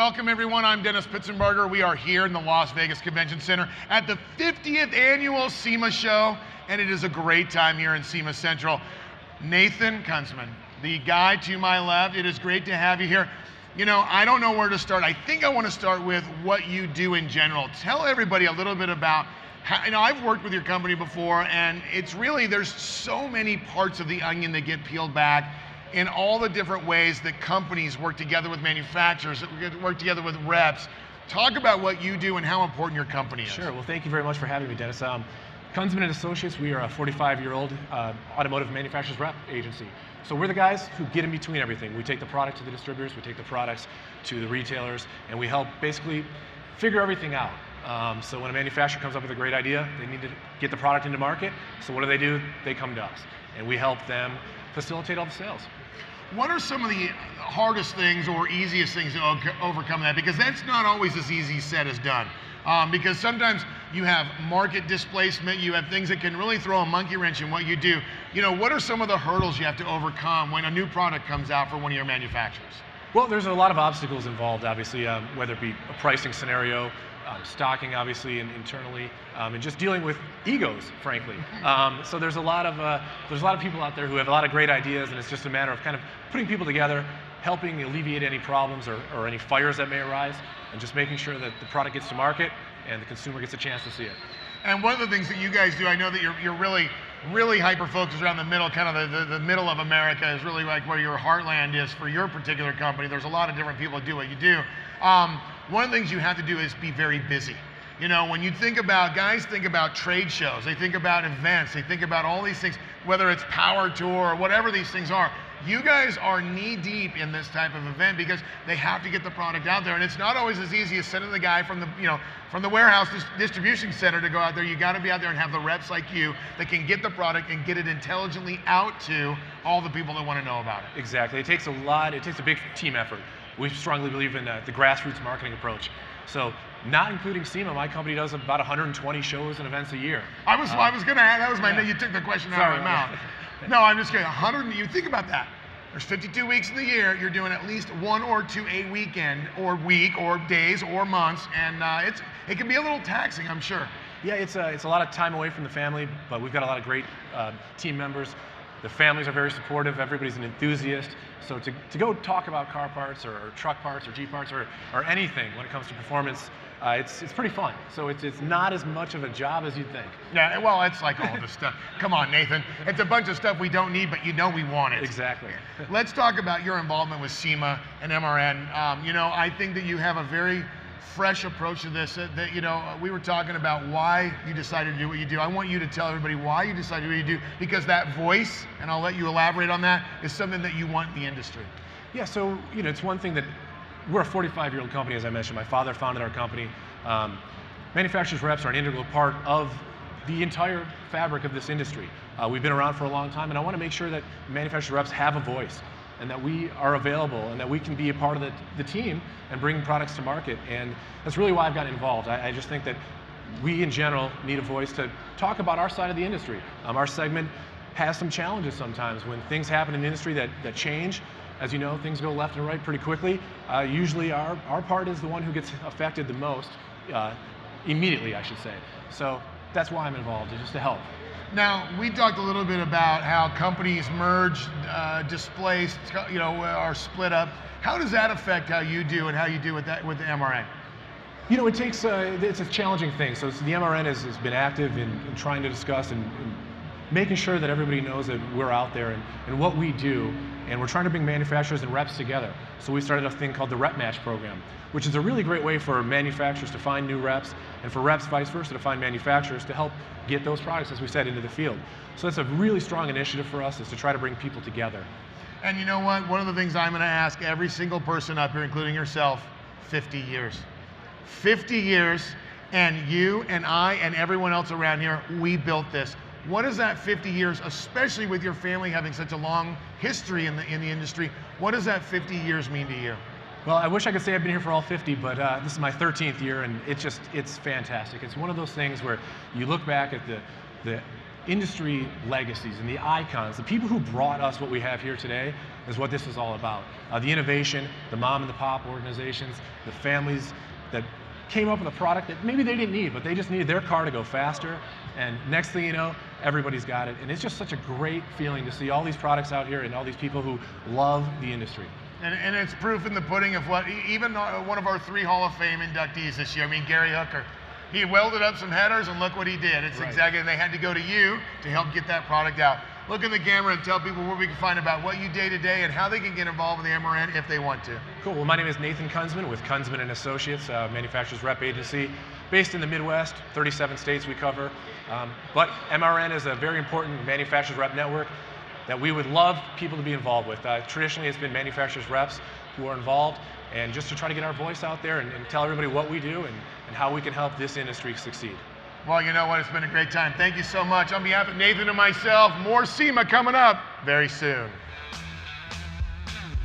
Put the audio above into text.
Welcome everyone, I'm Dennis Pitzenberger. We are here in the Las Vegas Convention Center at the 50th annual SEMA show, and it is a great time here in SEMA Central. Nathan Kunzman, the guy to my left, it is great to have you here. You know, I don't know where to start. I think I want to start with what you do in general. Tell everybody a little bit about how, you know, I've worked with your company before, and it's really, there's so many parts of the onion that get peeled back in all the different ways that companies work together with manufacturers, that work together with reps. Talk about what you do and how important your company is. Sure, well thank you very much for having me, Dennis. Kunzman & Associates, we are a 45-year-old automotive manufacturers rep agency. So we're the guys who get in between everything. We take the product to the distributors, we take the products to the retailers, and we help basically figure everything out. So when a manufacturer comes up with a great idea, they need to get the product into market. So what do? They come to us, and we help them facilitate all the sales. What are some of the hardest things or easiest things to overcome that? Because that's not always as easy said as done. Because sometimes you have market displacement, you have things that can really throw a monkey wrench in what you do. You know, what are some of the hurdles you have to overcome when a new product comes out for one of your manufacturers? Well, there's a lot of obstacles involved, obviously, whether it be a pricing scenario, stocking, obviously, internally, and just dealing with egos, frankly. So there's a lot of people out there who have a lot of great ideas, and it's just a matter of kind of putting people together, helping alleviate any problems or any fires that may arise, and just making sure that the product gets to market and the consumer gets a chance to see it. And one of the things that you guys do, I know that you're really hyper-focused around the middle, kind of the middle of America is really like where your heartland is for your particular company. There's a lot of different people that do what you do. One of the things you have to do is be very busy. You know, when you think about, guys think about trade shows, they think about events, they think about all these things, whether it's Power Tour or whatever these things are. You guys are knee deep in this type of event because they have to get the product out there, and it's not always as easy as sending the guy from the warehouse distribution center to go out there. You got to be out there and have the reps like you that can get the product and get it intelligently out to all the people that want to know about it. Exactly. It takes a big team effort. We strongly believe in the grassroots marketing approach. So, not including SEMA, my company does about 120 shows and events a year. I was going to add, that was my, you took the question out of my mouth. No, I'm just kidding. 100, you think about that. There's 52 weeks in the year. You're doing at least 1 or 2 a weekend, or week, or days, or months, and it can be a little taxing, I'm sure. Yeah, it's a lot of time away from the family, but we've got a lot of great team members. The families are very supportive. Everybody's an enthusiast. So to go talk about car parts or truck parts or Jeep parts or anything when it comes to performance, it's pretty fun. So it's not as much of a job as you'd think. Yeah, well, it's like all this stuff. Come on, Nathan. It's a bunch of stuff we don't need, but you know we want it. Exactly. Let's talk about your involvement with SEMA and MRN. You know, I think that you have a very fresh approach to this. That you know, we were talking about why you decided to do what you do. I want you to tell everybody why you decided to do what you do, because that voice, and I'll let you elaborate on that, is something that you want in the industry. Yeah, so you know, it's one thing that we're a 45-year-old company, as I mentioned. My father founded our company. Manufacturers reps are an integral part of the entire fabric of this industry. We've been around for a long time, and I want to make sure that manufacturer reps have a voice, and that we are available, and that we can be a part of the team and bring products to market. And that's really why I've gotten involved. I just think that we, in general, need a voice to talk about our side of the industry. Our segment has some challenges sometimes when things happen in the industry that change. As you know, things go left and right pretty quickly. Usually our part is the one who gets affected the most, immediately, I should say. So that's why I'm involved, just to help. Now, we talked a little bit about how companies merge, displaced, you know, are split up. How does that affect how you do and how you do with that with the MRN? You know, it's a challenging thing. So the MRN has been active in trying to discuss and making sure that everybody knows that we're out there and what we do, and we're trying to bring manufacturers and reps together. So we started a thing called the Rep Match program, which is a really great way for manufacturers to find new reps, and for reps, vice versa, to find manufacturers to help get those products, as we said, into the field. So that's a really strong initiative for us, is to try to bring people together. And you know what? One of the things I'm going to ask every single person up here, including yourself, 50 years. 50 years, and you and I and everyone else around here, we built this. What is that 50 years, especially with your family having such a long history in the industry, what does that 50 years mean to you? Well, I wish I could say I've been here for all 50, but this is my 13th year, and it's fantastic. It's one of those things where you look back at the industry legacies and the icons, the people who brought us what we have here today, is what this is all about. The innovation, the mom and the pop organizations, the families that came up with a product that maybe they didn't need, but they just needed their car to go faster, and next thing you know, everybody's got it. And it's just such a great feeling to see all these products out here and all these people who love the industry. And it's proof in the pudding of what, even one of our 3 Hall of Fame inductees this year, I mean, Gary Hooker, he welded up some headers and look what he did. It's right. Exactly, and they had to go to you to help get that product out. Look in the camera and tell people where we can find about what you day to day and how they can get involved with the MRN if they want to. Cool, well my name is Nathan Kunzman with Kunzman & Associates, manufacturers rep agency based in the Midwest, 37 states we cover. But MRN is a very important manufacturers rep network that we would love people to be involved with. Traditionally it's been manufacturers reps who are involved, and just to try to get our voice out there and tell everybody what we do and how we can help this industry succeed. Well, you know what? It's been a great time. Thank you so much. On behalf of Nathan and myself, more SEMA coming up very soon.